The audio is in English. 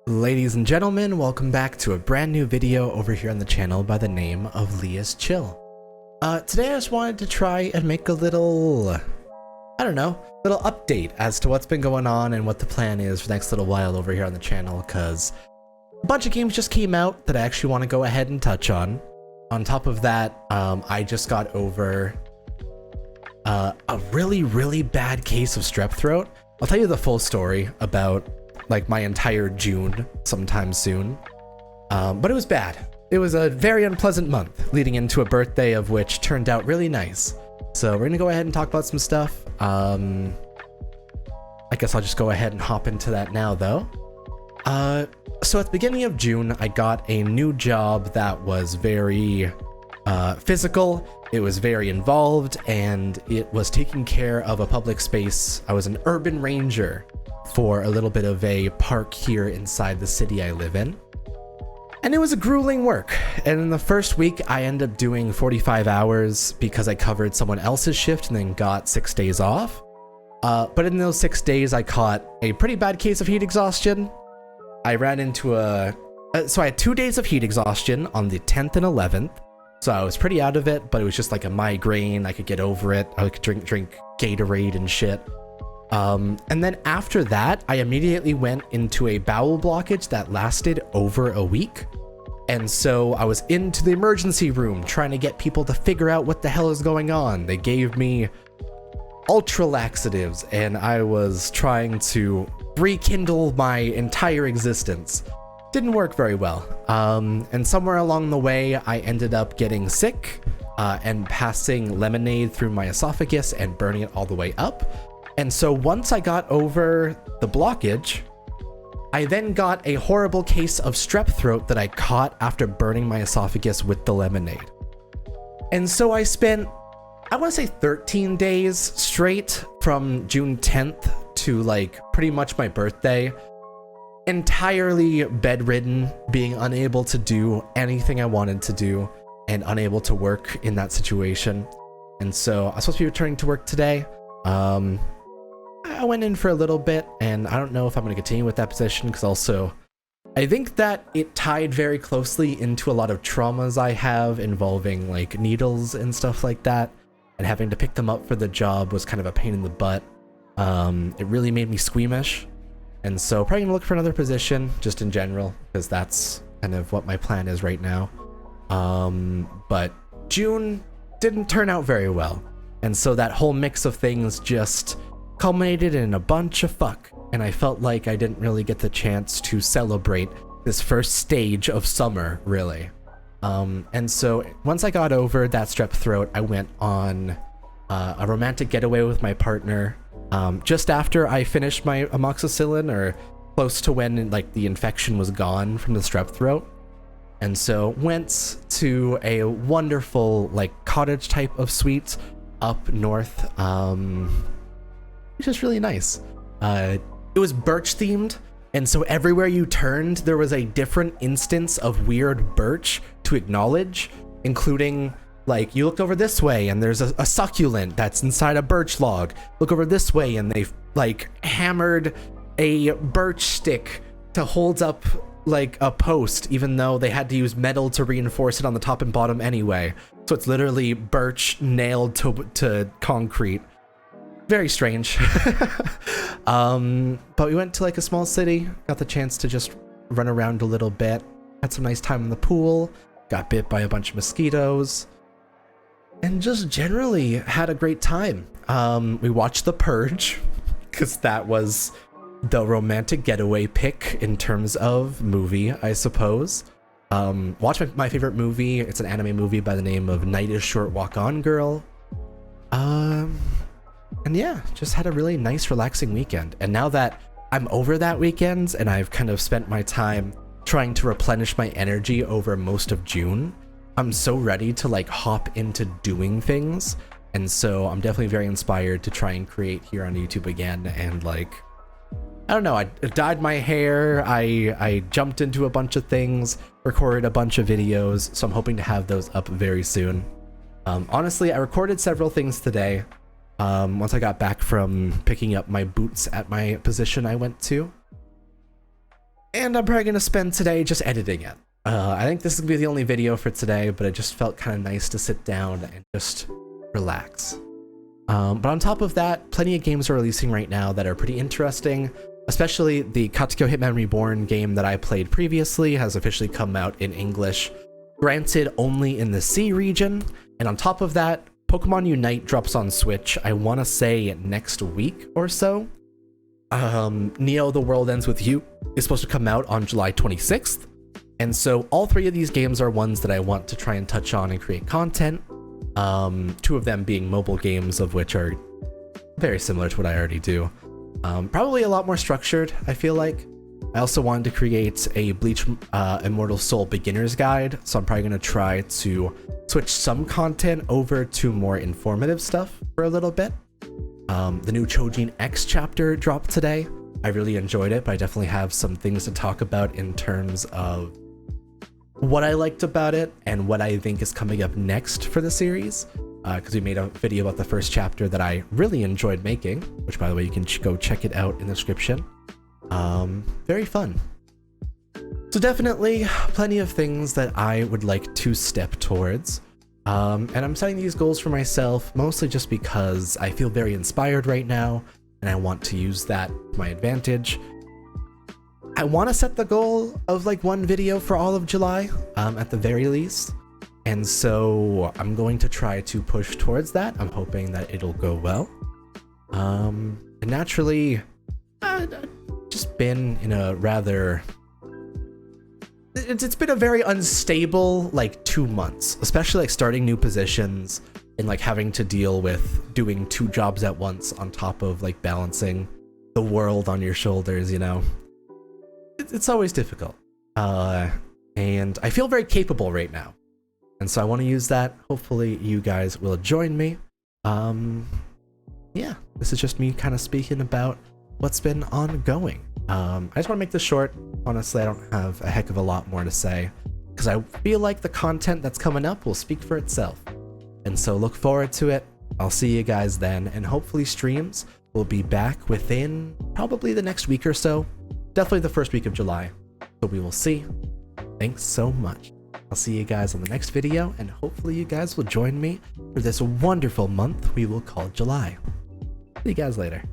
Ladies and gentlemen, welcome back to a brand new video over here on the channel by the name of LeaIsChill. Today I just wanted to try and make a little, little update as to what's been going on and what the plan is for the next little while over here on the channel, because a bunch of games just came out that I actually want to go ahead and touch on. On top of that, I just got over a really bad case of strep throat. I'll tell you the full story about like my entire June sometime soon, but it was bad. It was a very unpleasant month leading into a birthday of which turned out really nice. So we're gonna go ahead and talk about some stuff. I guess I'll just go ahead and hop into that now though. So at the beginning of June, I got a new job that was very physical. It was very involved, and it was taking care of a public space. I was an urban ranger for a little bit of a park here inside the city I live in. And it was a grueling work. And in the first week, I ended up doing 45 hours because I covered someone else's shift and then got 6 days off. But in those 6 days, I caught a pretty bad case of heat exhaustion. I ran into so I had 2 days of heat exhaustion on the 10th and 11th. So I was pretty out of it, but it was just like a migraine. I could get over it. I could drink Gatorade and shit. And then after that, I immediately went into a bowel blockage that lasted over a week. And so I was into the emergency room trying to get people to figure out what the hell is going on. They gave me ultra laxatives, and I was trying to rekindle my entire existence. Didn't work very well. And somewhere along the way, I ended up getting sick and passing lemonade through my esophagus and burning it all the way up. And so once I got over the blockage, I then got a horrible case of strep throat that I caught after burning my esophagus with the lemonade. And so I spent, I want to say 13 days straight from June 10th to like pretty much my birthday, entirely bedridden, being unable to do anything I wanted to do and unable to work in that situation. And so I was supposed to be returning to work today. I went in for a little bit, and I don't know if I'm going to continue with that position, because also I think that it tied very closely into a lot of traumas I have involving like needles and stuff like that, and having to pick them up for the job was kind of a pain in the butt. It really made me squeamish, and so probably gonna look for another position just in general, because that's kind of what my plan is right now. But June didn't turn out very well, and so that whole mix of things just culminated in a bunch of fuck, and I felt like I didn't really get the chance to celebrate this first stage of summer, really. And so once I got over that strep throat, I went on a romantic getaway with my partner just after I finished my amoxicillin, or close to when like the infection was gone from the strep throat. And so went to a wonderful like cottage type of suite up north, which is really nice. It was birch themed, and so everywhere you turned, there was a different instance of weird birch to acknowledge, including like you looked over this way and there's a succulent that's inside a birch log. Look over this way and they've like hammered a birch stick to hold up like a post, even though they had to use metal to reinforce it on the top and bottom anyway. So it's literally birch nailed to concrete. Very strange. But we went to like a small city, got the chance to just run around a little bit, had some nice time in the pool, got bit by a bunch of mosquitoes, and just generally had a great time. We watched The Purge, because that was the romantic getaway pick in terms of movie, I suppose. Watched my favorite movie. It's an anime movie by the name of Night is Short, Walk On Girl. And yeah, just had a really nice, relaxing weekend. And now that I'm over that weekend and I've kind of spent my time trying to replenish my energy over most of June, I'm so ready to like hop into doing things. And so I'm definitely very inspired to try and create here on YouTube again. And like, I don't know, I dyed my hair, I jumped into a bunch of things, recorded a bunch of videos. So I'm hoping to have those up very soon. Honestly, I recorded several things today. Once I got back from picking up my boots at my position I went to. And I'm probably gonna spend today just editing it. I think this is gonna be the only video for today, but it just felt kind of nice to sit down and just relax. But on top of that, plenty of games are releasing right now that are pretty interesting, especially the Katsuko Hitman Reborn game that I played previously has officially come out in English, granted only in the C region. And on top of that, Pokemon Unite drops on Switch, I want to say next week or so. Neo The World Ends With You is supposed to come out on July 26th. And so all three of these games are ones that I want to try and touch on and create content. Two of them being mobile games, of which are very similar to what I already do. Probably a lot more structured, I feel like. I also wanted to create a Bleach Immortal Soul beginner's guide, so I'm probably going to try to switch some content over to more informative stuff for a little bit. The new Chojin X chapter dropped today. I really enjoyed it, but I definitely have some things to talk about in terms of what I liked about it and what I think is coming up next for the series, because we made a video about the first chapter that I really enjoyed making, which by the way you can go check it out in the description. Very fun. So definitely plenty of things that I would like to step towards, and I'm setting these goals for myself mostly just because I feel very inspired right now and I want to use that to my advantage. I want to set the goal of like one video for all of July, at the very least. And so I'm going to try to push towards that. I'm hoping that it'll go well. And naturally, I've just been in a rather... It's been a very unstable like 2 months, especially like starting new positions and like having to deal with doing 2 jobs at once on top of like balancing the world on your shoulders, you know? It's always difficult. And I feel very capable right now. And so I want to use that. Hopefully you guys will join me. Yeah, this is just me kind of speaking about what's been ongoing. I just want to make this short. Honestly, I don't have a heck of a lot more to say because I feel like the content that's coming up will speak for itself. And so look forward to it. I'll see you guys then, and hopefully streams will be back within probably the next week or so. Definitely the first week of July. So we will see. Thanks so much. I'll see you guys on the next video, and hopefully you guys will join me for this wonderful month we will call July. See you guys later.